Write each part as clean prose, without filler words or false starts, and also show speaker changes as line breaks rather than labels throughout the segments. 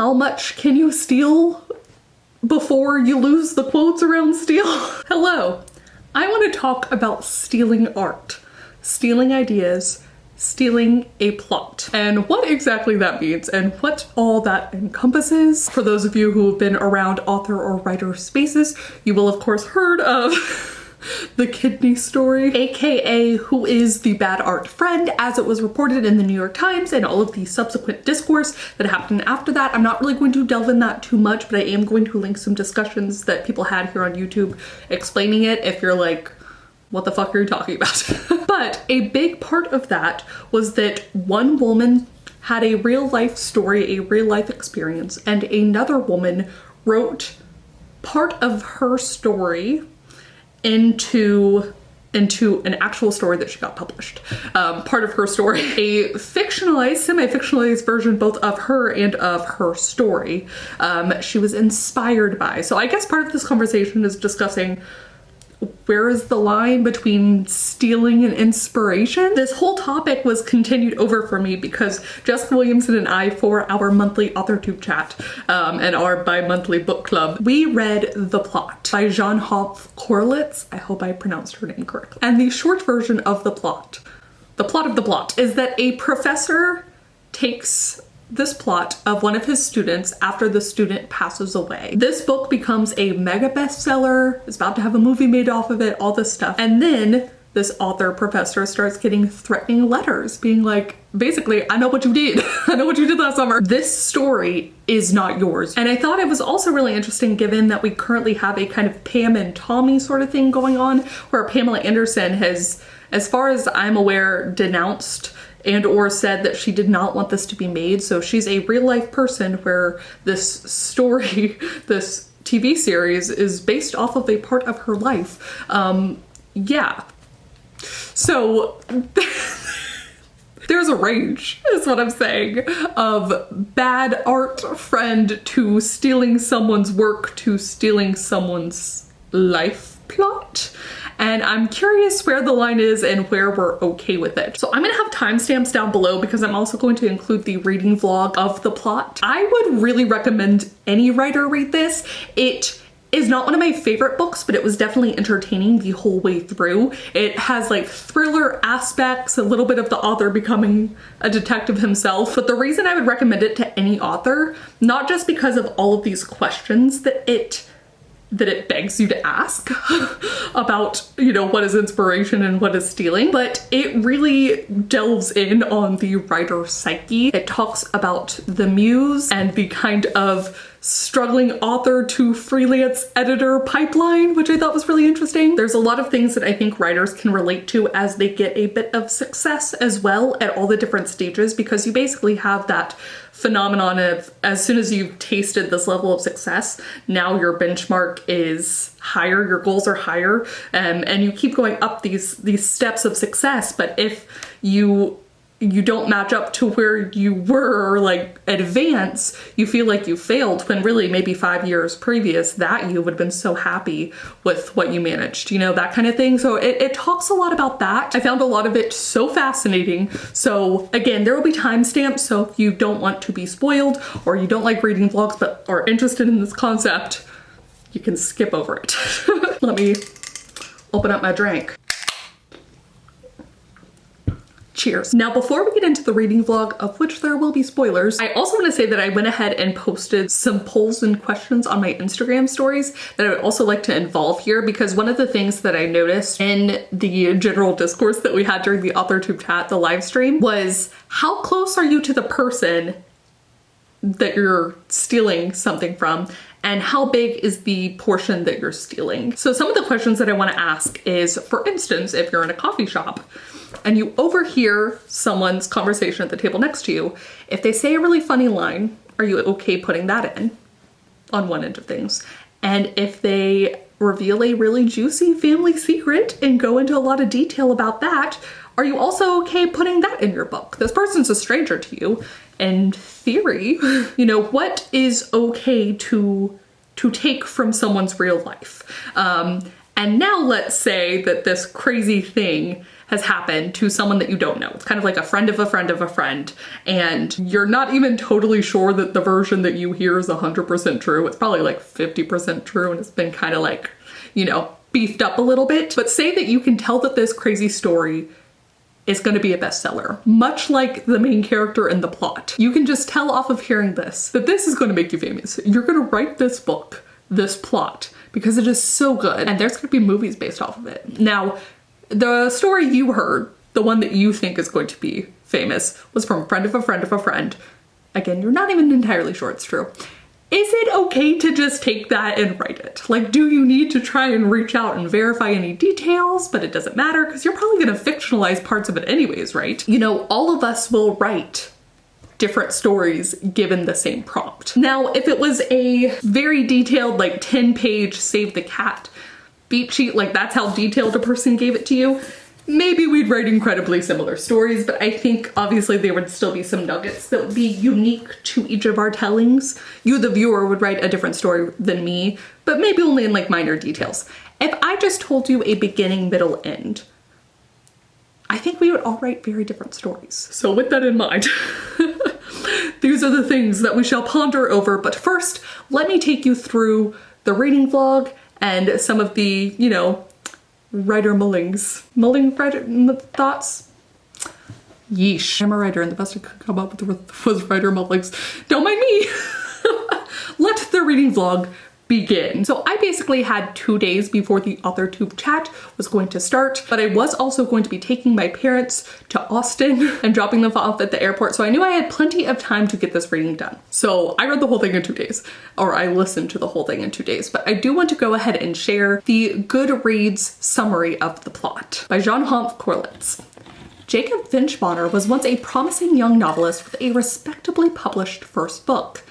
how much can you steal before you lose the quotes around steal? Hello, I want to talk about stealing art, stealing ideas, stealing a plot, and what exactly that means and what all that encompasses. For those of you who have been around author or writer spaces, you will of course heard of the kidney story, aka who is the bad art friend, as it was reported in the New York Times and all of the subsequent discourse that happened after that. I'm not really going to delve in that too much, but I am going to link some discussions that people had here on YouTube explaining it if you're like, what the fuck are you talking about? But a big part of that was that one woman had a real life story, a real life experience, and another woman wrote part of her story into an actual story that she got published. Part of her story, a fictionalized, semi-fictionalized version both of her and of her story, she was inspired by. So I guess part of this conversation is discussing where is the line between stealing and inspiration? This whole topic was continued over for me because Jessica Williamson and I, for our monthly authortube chat and our bi-monthly book club, we read The Plot by Jean-Hoff Korelitz. I hope I pronounced her name correctly. And the short version of the plot of the plot, is that a professor takes this plot of one of his students after the student passes away. This book becomes a mega bestseller, is about to have a movie made off of it, all this stuff. And then this author professor starts getting threatening letters being like, basically, I know what you did. I know what you did last summer. This story is not yours. And I thought it was also really interesting given that we currently have a kind of Pam and Tommy sort of thing going on where Pamela Anderson has, as far as I'm aware, denounced and or said that she did not want this to be made. So she's a real life person where this story, this TV series is based off of a part of her life. Yeah. So there's a range, is what I'm saying, of bad art friend to stealing someone's work to stealing someone's life plot. And I'm curious where the line is and where we're okay with it. So I'm gonna have timestamps down below because I'm also going to include the reading vlog of The Plot. I would really recommend any writer read this. It is not one of my favorite books, but it was definitely entertaining the whole way through. It has like thriller aspects, a little bit of the author becoming a detective himself. But the reason I would recommend it to any author, not just because of all of these questions that it begs you to ask about, you know, what is inspiration and what is stealing, but it really delves in on the writer's psyche. It talks about the muse and the kind of struggling author to freelance editor pipeline, which I thought was really interesting. There's a lot of things that I think writers can relate to as they get a bit of success as well at all the different stages, because you basically have that phenomenon of as soon as you've tasted this level of success, now your benchmark is higher, your goals are higher, and you keep going up these steps of success. But if you don't match up to where you were, like advance, you feel like you failed when really maybe 5 years previous that you would have been so happy with what you managed, you know, that kind of thing. So it talks a lot about that. I found a lot of it so fascinating. So again, there will be timestamps. So if you don't want to be spoiled or you don't like reading vlogs but are interested in this concept, you can skip over it. Let me open up my drink. Cheers. Now, before we get into the reading vlog, of which there will be spoilers, I also want to say that I went ahead and posted some polls and questions on my Instagram stories that I would also like to involve here, because one of the things that I noticed in the general discourse that we had during the authortube chat, the live stream, was how close are you to the person that you're stealing something from, and how big is the portion that you're stealing? So some of the questions that I want to ask is, for instance, if you're in a coffee shop and you overhear someone's conversation at the table next to you, if they say a really funny line, are you okay putting that in on one end of things? And if they reveal a really juicy family secret and go into a lot of detail about that, are you also okay putting that in your book? This person's a stranger to you. In theory, you know, what is okay to take from someone's real life? And now let's say that this crazy thing has happened to someone that you don't know. It's kind of like a friend of a friend of a friend, and you're not even totally sure that the version that you hear is 100% true. It's probably like 50% true, and it's been kind of like, you know, beefed up a little bit. But say that you can tell that this crazy story is going to be a bestseller, much like the main character in the plot. You can just tell off of hearing this that this is going to make you famous. You're going to write this book, this plot, because it is so good, and there's going to be movies based off of it. Now, the story you heard, the one that you think is going to be famous, was from a friend of a friend of a friend. Again, you're not even entirely sure it's true. Is it okay to just take that and write it? Like, do you need to try and reach out and verify any details? But it doesn't matter because you're probably going to fictionalize parts of it anyways, right? You know, all of us will write different stories given the same prompt. Now, if it was a very detailed, like 10-page save the cat beat sheet, like that's how detailed a person gave it to you, maybe we'd write incredibly similar stories, but I think obviously there would still be some nuggets that would be unique to each of our tellings. You, the viewer, would write a different story than me, but maybe only in like minor details. If I just told you a beginning, middle, end, I think we would all write very different stories. So with that in mind, these are the things that we shall ponder over. But first, let me take you through the reading vlog and some of the, you know, writer mulling writer thoughts. Yeesh. I'm a writer and the best I could come up with was writer mullings. Don't mind me. Let the reading vlog begin. So I basically had 2 days before the authortube chat was going to start, but I was also going to be taking my parents to Austin and dropping them off at the airport. So I knew I had plenty of time to get this reading done. So I read the whole thing in 2 days, or I listened to the whole thing in 2 days, but I do want to go ahead and share the Goodreads summary of the plot by Jean-Humph Corlitz. Jacob Finchbonner was once a promising young novelist with a respectably published first book.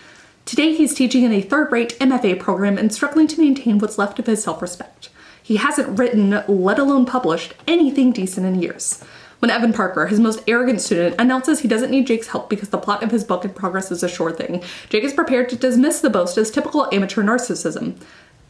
Today he's teaching in a third-rate MFA program and struggling to maintain what's left of his self-respect. He hasn't written, let alone published, anything decent in years. When Evan Parker, his most arrogant student, announces he doesn't need Jake's help because the plot of his book in progress is a sure thing, Jake is prepared to dismiss the boast as typical amateur narcissism.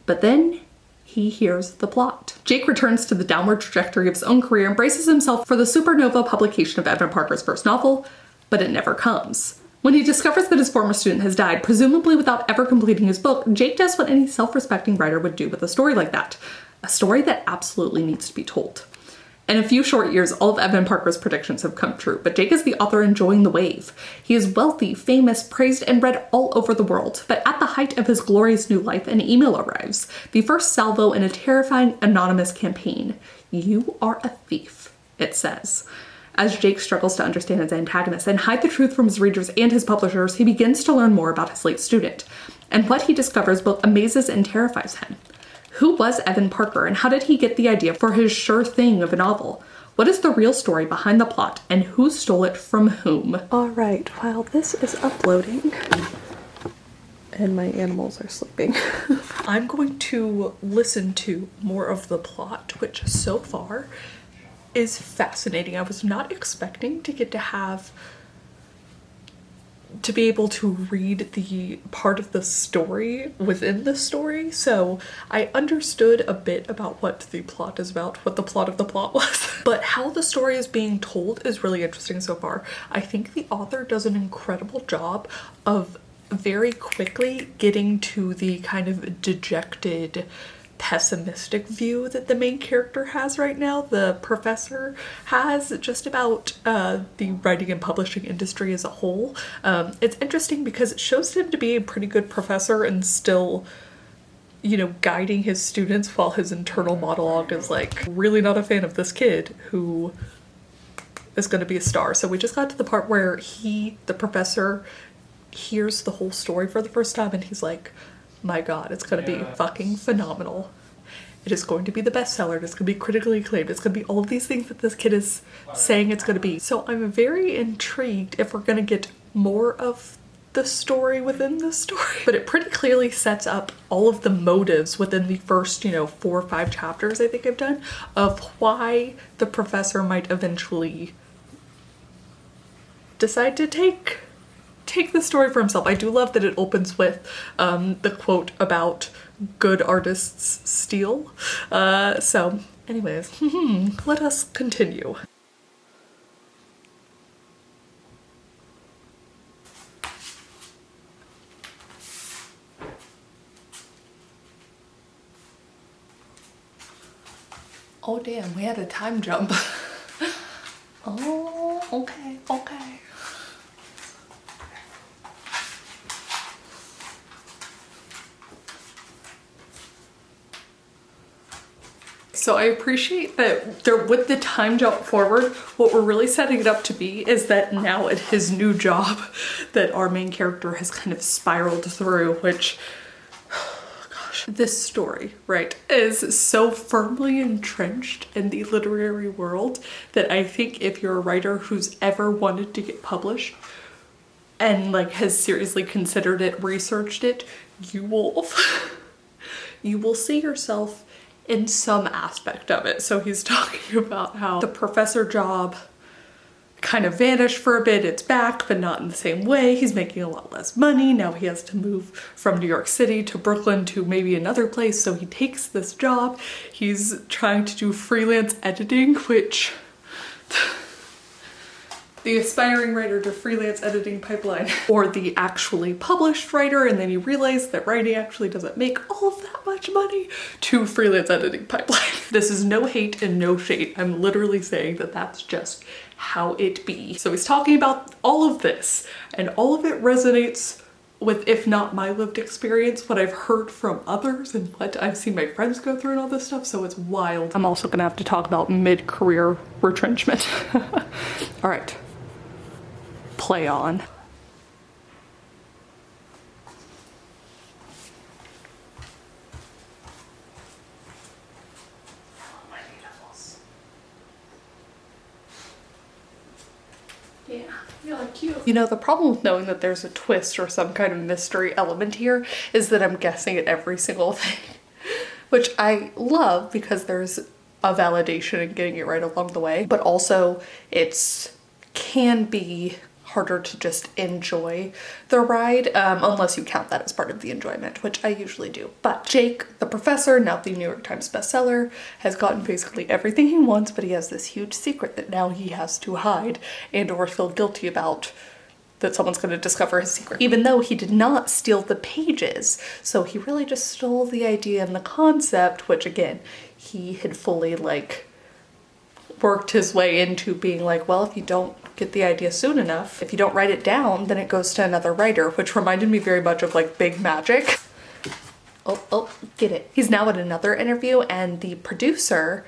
But then he hears the plot. Jake returns to the downward trajectory of his own career and braces himself for the supernova publication of Evan Parker's first novel, but it never comes. When he discovers that his former student has died, presumably without ever completing his book, Jake does what any self-respecting writer would do with a story like that. A story that absolutely needs to be told. In a few short years, all of Evan Parker's predictions have come true, but Jake is the author enjoying the wave. He is wealthy, famous, praised, and read all over the world, but at the height of his glorious new life, an email arrives. The first salvo in a terrifying anonymous campaign. "You are a thief," it says. As Jake struggles to understand his antagonist and hide the truth from his readers and his publishers, he begins to learn more about his late student. And what he discovers both amazes and terrifies him. Who was Evan Parker and how did he get the idea for his sure thing of a novel? What is the real story behind the plot and who stole it from whom? All right, while this is uploading and my animals are sleeping, I'm going to listen to more of the plot, which so far is fascinating. I was not expecting to get to be able to read the part of the story within the story, so I understood a bit about what the plot is about, what the plot of the plot was. But how the story is being told is really interesting so far. I think the author does an incredible job of very quickly getting to the kind of dejected, pessimistic view that the main character has right now, the professor has, just about the writing and publishing industry as a whole. It's interesting because it shows him to be a pretty good professor and still, you know, guiding his students while his internal monologue is like, really not a fan of this kid who is going to be a star. So we just got to the part where the professor, hears the whole story for the first time and he's like, my God, it's going to be fucking phenomenal. It is going to be the bestseller. It's going to be critically acclaimed. It's going to be all of these things that this kid is saying it's going to be. So I'm very intrigued if we're going to get more of the story within the story. But it pretty clearly sets up all of the motives within the first, 4 or 5 chapters I think I've done of why the professor might eventually decide to take the story for himself. I do love that it opens with the quote about good artists steal. So Anyways, let us continue. Oh damn, we had a time jump. Oh, okay, okay. So I appreciate that with the time jump forward, what we're really setting it up to be is that now at his new job that our main character has kind of spiraled through, which, oh gosh, this story, right, is so firmly entrenched in the literary world that I think if you're a writer who's ever wanted to get published and like has seriously considered it, researched it, you will see yourself in some aspect of it. So he's talking about how the professor job kind of vanished for a bit. It's back, but not in the same way. He's making a lot less money. Now he has to move from New York City to Brooklyn to maybe another place. So he takes this job. He's trying to do freelance editing, which the aspiring writer to freelance editing pipeline, or the actually published writer, and then you realize that writing actually doesn't make all of that much money, to freelance editing pipeline. This is no hate and no shade. I'm literally saying that that's just how it be. So he's talking about all of this, and all of it resonates with, if not my lived experience, what I've heard from others and what I've seen my friends go through and all this stuff, so it's wild. I'm also gonna have to talk about mid-career retrenchment. All right. Play on. Oh, my beautifuls. Yeah, you look cute. You know, the problem with knowing that there's a twist or some kind of mystery element here is that I'm guessing at every single thing, which I love because there's a validation in getting it right along the way, but also it's can be harder to just enjoy the ride, unless you count that as part of the enjoyment, which I usually do. But Jake, the professor, now the New York Times bestseller, has gotten basically everything he wants, but he has this huge secret that now he has to hide and or feel guilty about, that someone's going to discover his secret, even though he did not steal the pages. So he really just stole the idea and the concept, which again, he had fully like worked his way into being like, well, if you don't get the idea soon enough, if you don't write it down, then it goes to another writer, which reminded me very much of like Big Magic. Oh, get it. He's now at another interview, and the producer,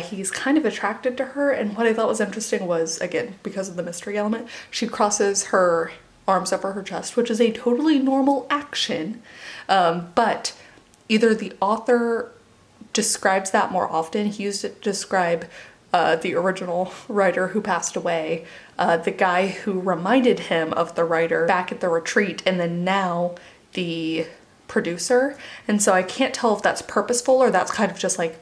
he's kind of attracted to her, and what I thought was interesting was, again, because of the mystery element, she crosses her arms over her chest, which is a totally normal action, but either the author describes that more often. He used it to describe the original writer who passed away, the guy who reminded him of the writer back at the retreat, and then now the producer. And so I can't tell if that's purposeful or that's kind of just like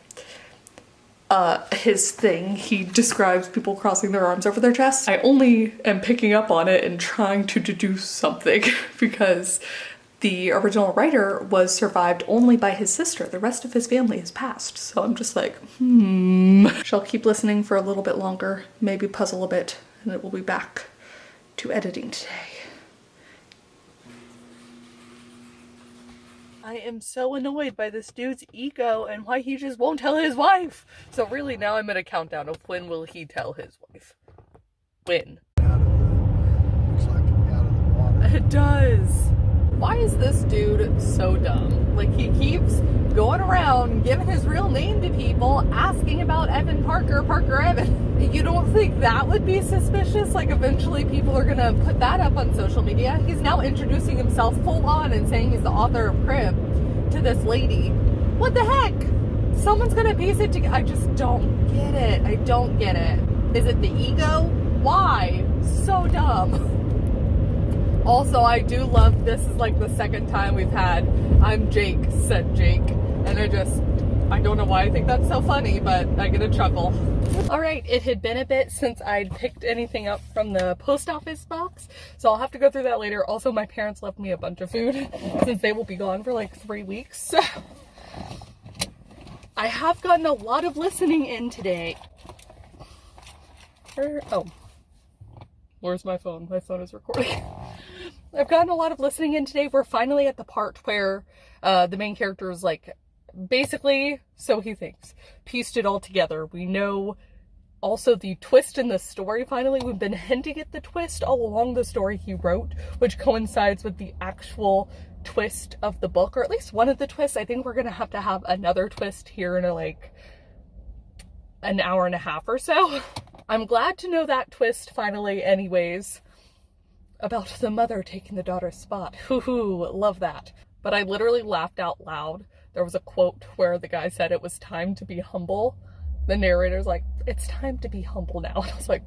his thing. He describes people crossing their arms over their chest. I only am picking up on it and trying to deduce something because the original writer was survived only by his sister. The rest of his family has passed. So I'm just like, Shall keep listening for a little bit longer, maybe puzzle a bit, and it will be back to editing today. I am so annoyed by this dude's ego and why he just won't tell his wife. So really now I'm at a countdown of when will he tell his wife. When?
Looks like out of the water.
It does. Why is this dude so dumb? Like, he keeps going around giving his real name to people, asking about Evan Parker, Parker Evan. You don't think that would be suspicious? Like, eventually people are gonna put that up on social media. He's now introducing himself full on and saying he's the author of Crib to this lady. What the heck? Someone's gonna piece it together. I just don't get it. I don't get it. Is it the ego? Why? So dumb. Also, I do love, this is like the second time we've had, I'm Jake, said Jake. And I don't know why I think that's so funny, but I get a chuckle. All right, it had been a bit since I'd picked anything up from the post office box, so I'll have to go through that later. Also, my parents left me a bunch of food since they will be gone for like 3 weeks. I have gotten a lot of listening in today. Oh, where's my phone? My phone is recording. I've gotten a lot of listening in today. We're finally at the part where the main character is like, basically, so he thinks, pieced it all together. We know also the twist in the story finally. We've been hinting at the twist all along the story he wrote, which coincides with the actual twist of the book, or at least one of the twists. I think we're gonna have to have another twist here in like an hour and a half or so. I'm glad to know that twist finally anyways, about the mother taking the daughter's spot. Hoo-hoo, love that. But I literally laughed out loud. There was a quote where the guy said it was time to be humble. The narrator's like, it's time to be humble now. And I was like,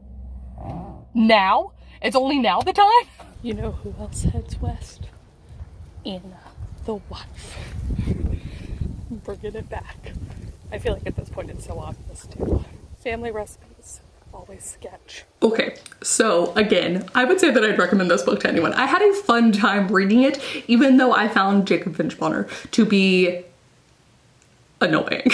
now? It's only now the time? You know who else heads west? Anna, the wife. Bringing it back. I feel like at this point it's so obvious too. Family recipes, always sketch. Okay, so again, I would say that I'd recommend this book to anyone. I had a fun time reading it, even though I found Jacob Finchbonner to be annoying.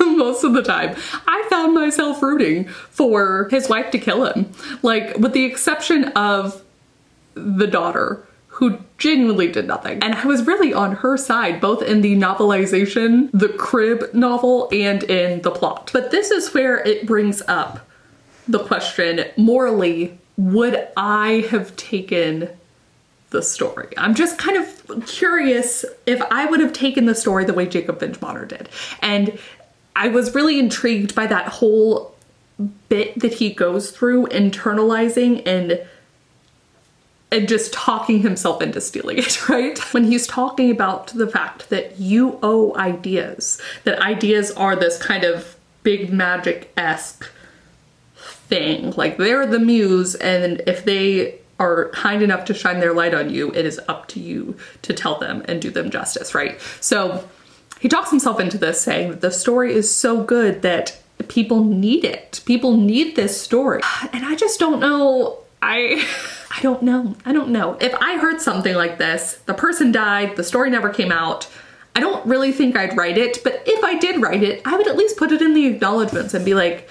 Most of the time. I found myself rooting for his wife to kill him. Like, with the exception of the daughter, who genuinely did nothing. And I was really on her side, both in the novelization, the Crib novel, and in the plot. But this is where it brings up the question, morally, would I have taken the story? I'm just kind of curious if I would have taken the story the way Jacob Finchbonner did. And I was really intrigued by that whole bit that he goes through, internalizing and just talking himself into stealing it, right? When he's talking about the fact that you owe ideas, that ideas are this kind of big magic-esque thing. Like, they're the muse, and if they are kind enough to shine their light on you, it is up to you to tell them and do them justice, right? So he talks himself into this, saying that the story is so good that people need it. People need this story. And I just don't know. I don't know. I don't know. If I heard something like this, the person died, the story never came out, I don't really think I'd write it. But if I did write it, I would at least put it in the acknowledgements and be like,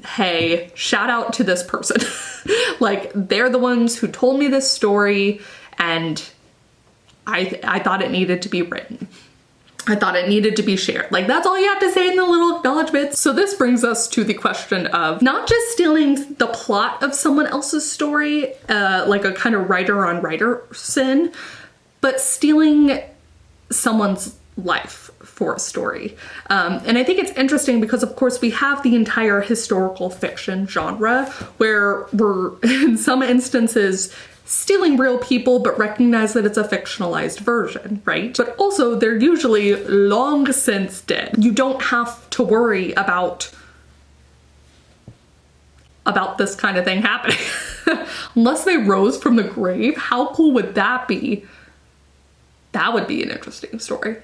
hey, shout out to this person. Like, they're the ones who told me this story, and I thought it needed to be written. I thought it needed to be shared. Like, that's all you have to say in the little acknowledgements. So this brings us to the question of not just stealing the plot of someone else's story, like a kind of writer on writer sin, but stealing someone's life for a story. And I think it's interesting because, of course, we have the entire historical fiction genre where we're, in some instances, stealing real people, but recognize that it's a fictionalized version, right? But also, they're usually long since dead. You don't have to worry about this kind of thing happening. Unless they rose from the grave, how cool would that be? That would be an interesting story.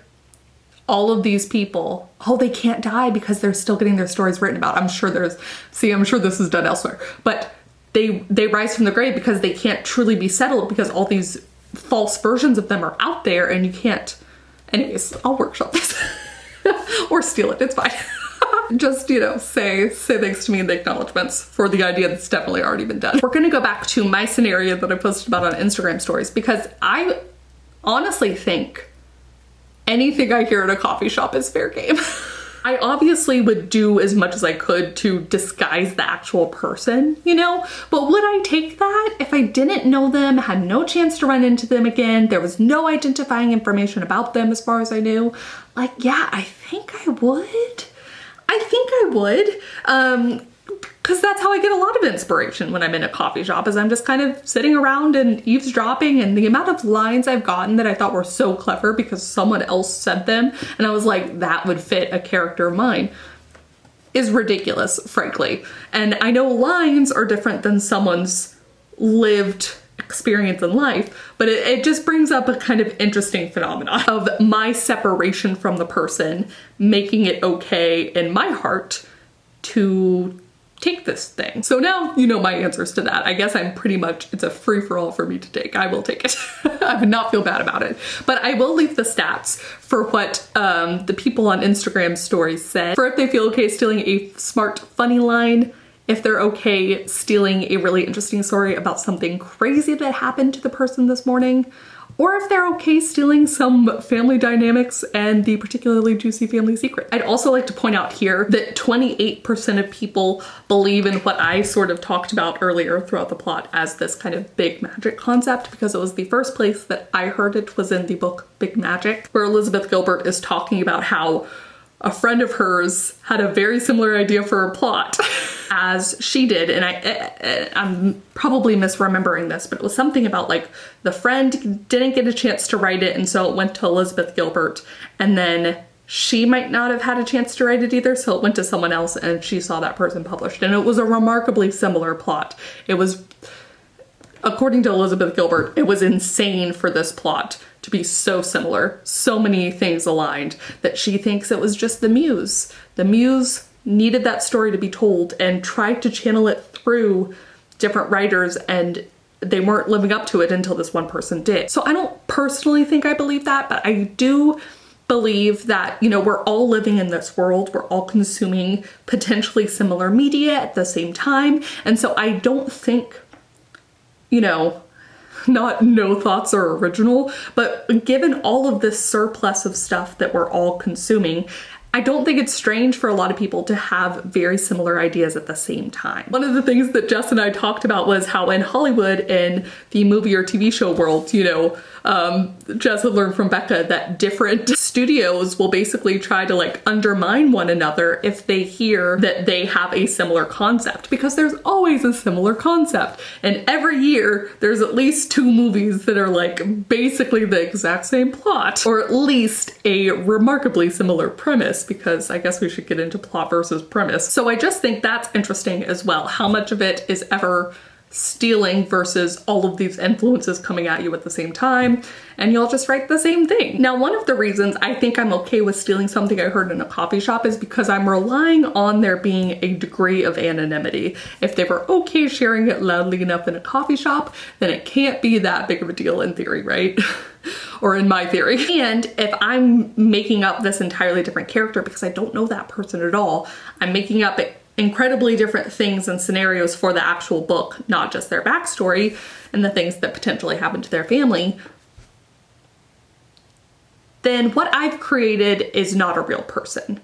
All of these people, oh, they can't die because they're still getting their stories written about. I'm sure this is done elsewhere, but they rise from the grave because they can't truly be settled because all these false versions of them are out there and you can't. Anyways, I'll workshop this or steal it. It's fine. Just, you know, say thanks to me in the acknowledgements for the idea that's definitely already been done. We're going to go back to my scenario that I posted about on Instagram stories because I honestly think anything I hear at a coffee shop is fair game. I obviously would do as much as I could to disguise the actual person, you know? But would I take that if I didn't know them, had no chance to run into them again, there was no identifying information about them as far as I knew? Like, yeah, I think I would. Because that's how I get a lot of inspiration when I'm in a coffee shop, is I'm just kind of sitting around and eavesdropping, and the amount of lines I've gotten that I thought were so clever because someone else said them and I was like, that would fit a character of mine, is ridiculous, frankly. And I know lines are different than someone's lived experience in life, but it just brings up a kind of interesting phenomenon of my separation from the person, making it okay in my heart to take this thing? So now you know my answers to that. I guess I'm pretty much, it's a free-for-all for me to take. I will take it. I would not feel bad about it. But I will leave the stats for what the people on Instagram stories said. For if they feel okay stealing a smart, funny line, if they're okay stealing a really interesting story about something crazy that happened to the person this morning, or if they're okay stealing some family dynamics and the particularly juicy family secret. I'd also like to point out here that 28% of people believe in what I sort of talked about earlier throughout the plot as this kind of big magic concept, because it was the first place that I heard it was in the book Big Magic, where Elizabeth Gilbert is talking about how a friend of hers had a very similar idea for a plot as she did. And I'm probably misremembering this, but it was something about like the friend didn't get a chance to write it, and so it went to Elizabeth Gilbert, and then she might not have had a chance to write it either, so it went to someone else and she saw that person published. And it was a remarkably similar plot. It was, according to Elizabeth Gilbert, it was insane for this plot to be so similar, so many things aligned, that she thinks it was just the Muse. The Muse needed that story to be told and tried to channel it through different writers, and they weren't living up to it until this one person did. So I don't personally think I believe that, but I do believe that, you know, we're all living in this world, we're all consuming potentially similar media at the same time, and so I don't think, you know, not no thoughts are original, but given all of this surplus of stuff that we're all consuming, I don't think it's strange for a lot of people to have very similar ideas at the same time. One of the things that Jess and I talked about was how in Hollywood, in the movie or TV show world, you know, Jess had learned from Becca that different studios will basically try to like undermine one another if they hear that they have a similar concept, because there's always a similar concept. And every year there's at least 2 movies that are like basically the exact same plot, or at least a remarkably similar premise, because I guess we should get into plot versus premise. So I just think that's interesting as well, how much of it is ever stealing versus all of these influences coming at you at the same time, and you'll just write the same thing. Now, one of the reasons I think I'm okay with stealing something I heard in a coffee shop is because I'm relying on there being a degree of anonymity. If they were okay sharing it loudly enough in a coffee shop, then it can't be that big of a deal in theory, right? Or in my theory. And if I'm making up this entirely different character because I don't know that person at all, I'm making up incredibly different things and scenarios for the actual book, not just their backstory and the things that potentially happened to their family, then what I've created is not a real person.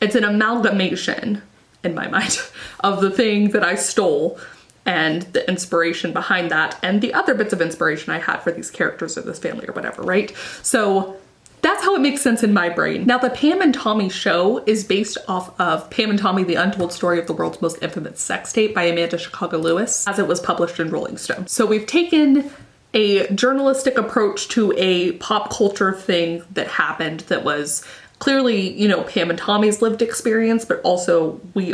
It's an amalgamation, in my mind, of the thing that I stole and the inspiration behind that and the other bits of inspiration I had for these characters or this family or whatever, right? So that's how it makes sense in my brain. Now, the Pam and Tommy show is based off of Pam and Tommy, The Untold Story of the World's Most Infamous Sex Tape by Amanda Chicago Lewis, as it was published in Rolling Stone. So we've taken a journalistic approach to a pop culture thing that happened that was clearly, you know, Pam and Tommy's lived experience, but also we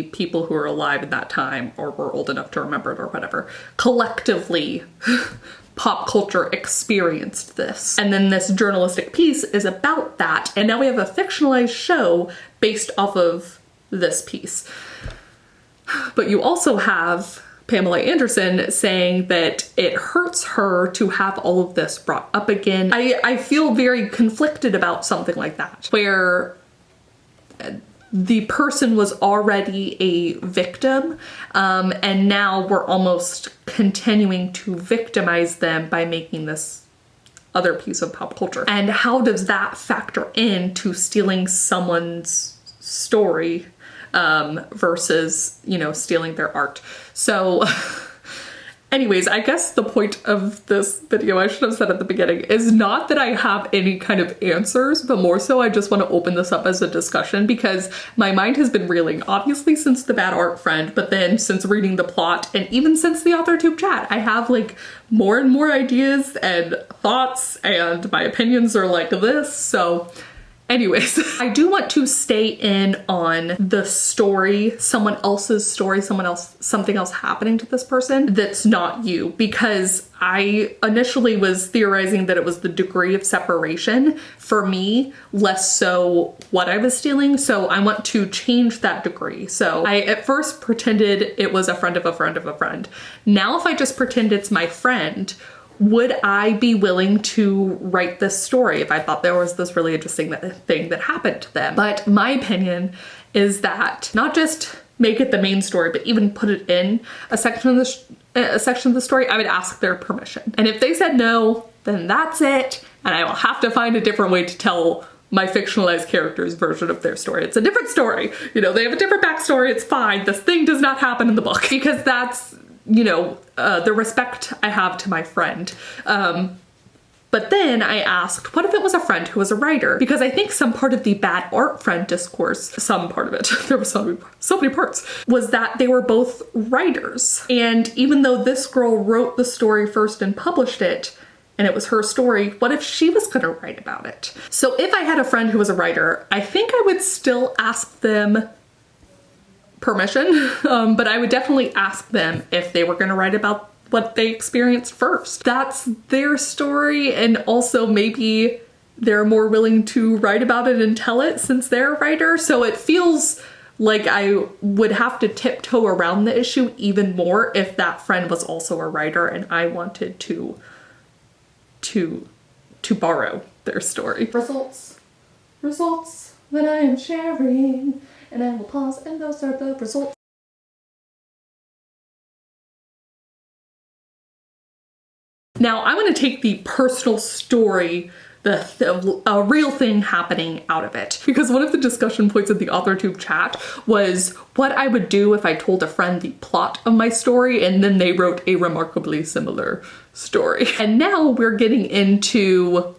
people who are alive at that time or were old enough to remember it or whatever, collectively pop culture experienced this. And then this journalistic piece is about that. And now we have a fictionalized show based off of this piece. But you also have Pamela Anderson saying that it hurts her to have all of this brought up again. I feel very conflicted about something like that, where the person was already a victim, and now we're almost continuing to victimize them by making this other piece of pop culture. And how does that factor into stealing someone's story versus, you know, stealing their art? So anyways, I guess the point of this video, I should have said at the beginning, is not that I have any kind of answers, but more so I just want to open this up as a discussion, because my mind has been reeling, obviously since the bad art friend, but then since reading the plot, and even since the authortube chat, I have like more and more ideas and thoughts, and my opinions are like this. So anyways, I do want to stay in on the story, someone else's story, something else happening to this person that's not you, because I initially was theorizing that it was the degree of separation for me, less so what I was stealing. So I want to change that degree. So I at first pretended it was a friend of a friend of a friend. Now if I just pretend it's my friend, would I be willing to write this story if I thought there was this really interesting thing that happened to them? But my opinion is that not just make it the main story, but even put it in a section of the story, I would ask their permission. And if they said no, then that's it. And I will have to find a different way to tell my fictionalized character's version of their story. It's a different story. You know, they have a different backstory. It's fine. This thing does not happen in the book because that's, you know, the respect I have to my friend. But then I asked, what if it was a friend who was a writer? Because I think some part of the bad art friend discourse, some part of it, there were so many parts, was that they were both writers. And even though this girl wrote the story first and published it, and it was her story, what if she was gonna write about it? So if I had a friend who was a writer, I think I would still ask them permission, but I would definitely ask them if they were gonna write about what they experienced first. That's their story, and also maybe they're more willing to write about it and tell it since they're a writer. So it feels like I would have to tiptoe around the issue even more if that friend was also a writer and I wanted to borrow their story. Results that I am sharing, and I will pause, and those are the results. Now I want to take the personal story, a real thing happening out of it. Because one of the discussion points in the AuthorTube chat was what I would do if I told a friend the plot of my story and then they wrote a remarkably similar story. And now we're getting into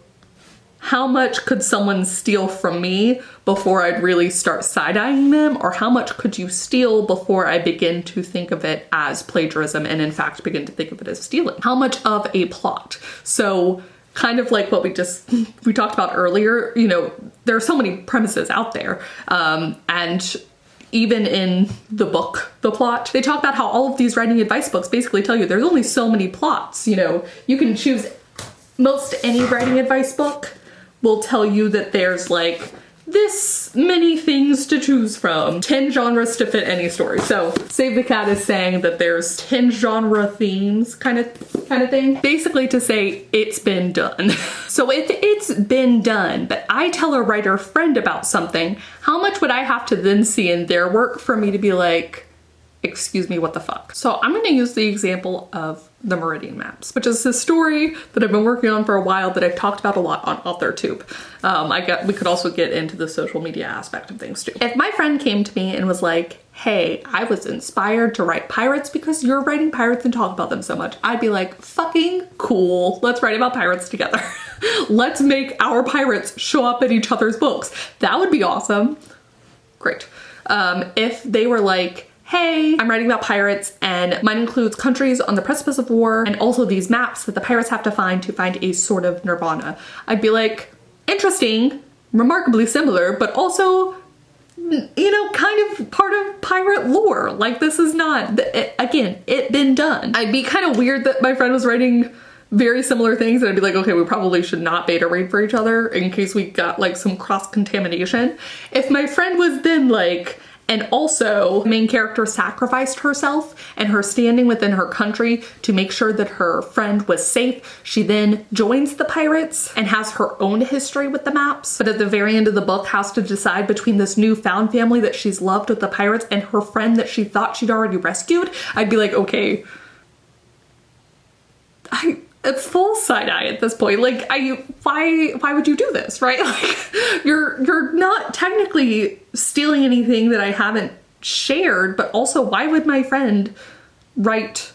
how much could someone steal from me before I'd really start side-eyeing them, or how much could you steal before I begin to think of it as plagiarism and in fact begin to think of it as stealing? How much of a plot? So kind of like what we talked about earlier, you know, there are so many premises out there, and even in the book, The Plot, they talk about how all of these writing advice books basically tell you there's only so many plots. You know, you can choose most any writing advice book will tell you that there's like this many things to choose from, 10 genres to fit any story. So Save the Cat is saying that there's 10 genre themes kind of thing, basically to say it's been done. So if it's been done, but I tell a writer friend about something, how much would I have to then see in their work for me to be like, excuse me, what the fuck? So I'm gonna use the example of the Meridian Maps, which is a story that I've been working on for a while that I've talked about a lot on AuthorTube. We could also get into the social media aspect of things too. If my friend came to me and was like, hey, I was inspired to write pirates because you're writing pirates and talk about them so much, I'd be like, fucking cool, let's write about pirates together. Let's make our pirates show up in each other's books. That would be awesome. Great. If they were like, hey, I'm writing about pirates and mine includes countries on the precipice of war and also these maps that the pirates have to find a sort of nirvana, I'd be like, interesting, remarkably similar, but also, you know, kind of part of pirate lore. Like, this is not, again, it been done. I'd be kind of weird that my friend was writing very similar things and I'd be like, okay, we probably should not beta read for each other in case we got like some cross-contamination. If my friend was then like, and also, the main character sacrificed herself and her standing within her country to make sure that her friend was safe. She then joins the pirates and has her own history with the maps. But at the very end of the book has to decide between this newfound family that she's loved with the pirates and her friend that she thought she'd already rescued. I'd be like, okay, it's full side eye at this point. Like, why would you do this, right? Like, you're not technically stealing anything that I haven't shared, but also why would my friend write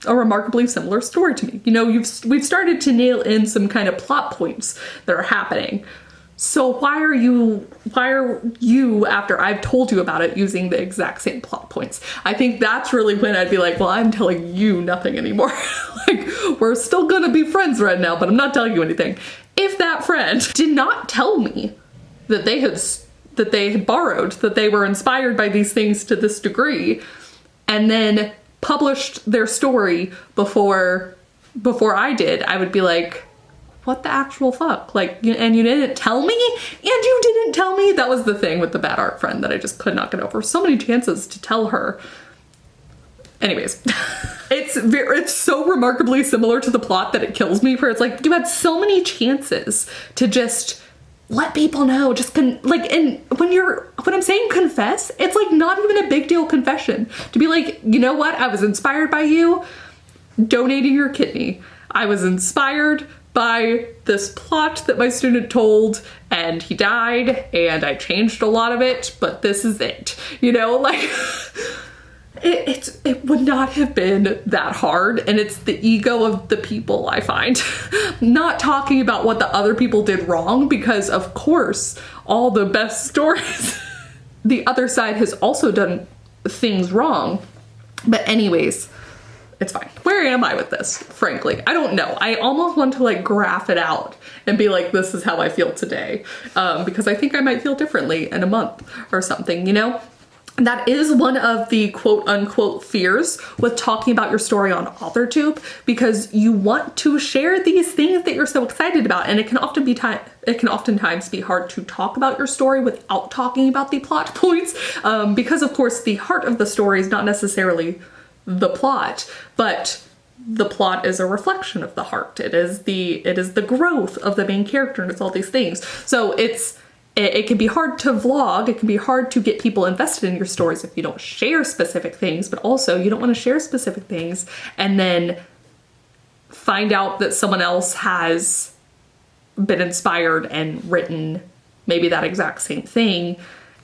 a remarkably similar story to me? You know, we've started to nail in some kind of plot points that are happening. So why are you, after I've told you about it, using the exact same plot points? I think that's really when I'd be like, well, I'm telling you nothing anymore. Like, we're still gonna be friends right now, but I'm not telling you anything. If that friend did not tell me that they had borrowed, that they were inspired by these things to this degree, and then published their story before before I did, I would be like, what the actual fuck? Like, and you didn't tell me? And you didn't tell me? That was the thing with the bad art friend that I just could not get over. So many chances to tell her. Anyways, it's so remarkably similar to the plot that it kills me, where it's like, you had so many chances to just let people know, just and when I'm saying confess, it's like not even a big deal confession. To be like, you know what? I was inspired by you donating your kidney. I was inspired by this plot that my student told, and he died, and I changed a lot of it, but this is it. You know, like, it would not have been that hard, and it's the ego of the people, I find. Not talking about what the other people did wrong, because of course, all the best stories, the other side has also done things wrong. But anyways, it's fine. Where am I with this? Frankly, I don't know. I almost want to like graph it out and be like, this is how I feel today. Because I think I might feel differently in a month or something, you know? That is one of the quote unquote fears with talking about your story on authortube, because you want to share these things that you're so excited about, and it can oftentimes be hard to talk about your story without talking about the plot points, because of course the heart of the story is not necessarily the plot, but the plot is a reflection of the heart. It is the growth of the main character, and it's all these things. So it can be hard to vlog, it can be hard to get people invested in your stories if you don't share specific things, but also you don't want to share specific things and then find out that someone else has been inspired and written maybe that exact same thing,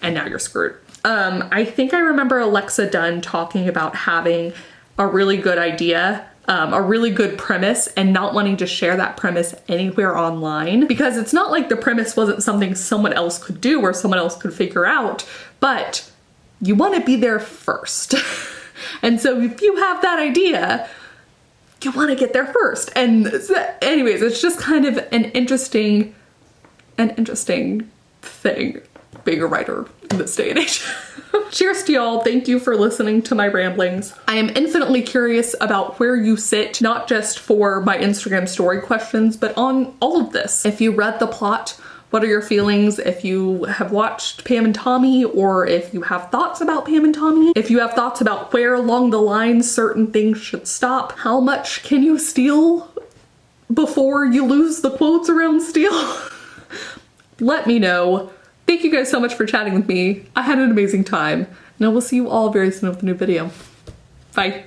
and now you're screwed. I think I remember Alexa Dunn talking about having a really good idea, a really good premise, and not wanting to share that premise anywhere online, because it's not like the premise wasn't something someone else could do or someone else could figure out, but you want to be there first. And so if you have that idea, you want to get there first. And anyways, it's just kind of an interesting thing being a writer in this day and age. Cheers to y'all. Thank you for listening to my ramblings. I am infinitely curious about where you sit, not just for my Instagram story questions, but on all of this. If you read the plot, what are your feelings? If you have watched Pam and Tommy, or if you have thoughts about Pam and Tommy, if you have thoughts about where along the line certain things should stop, how much can you steal before you lose the quotes around steal? Let me know. Thank you guys so much for chatting with me. I had an amazing time, and I will see you all very soon with a new video. Bye.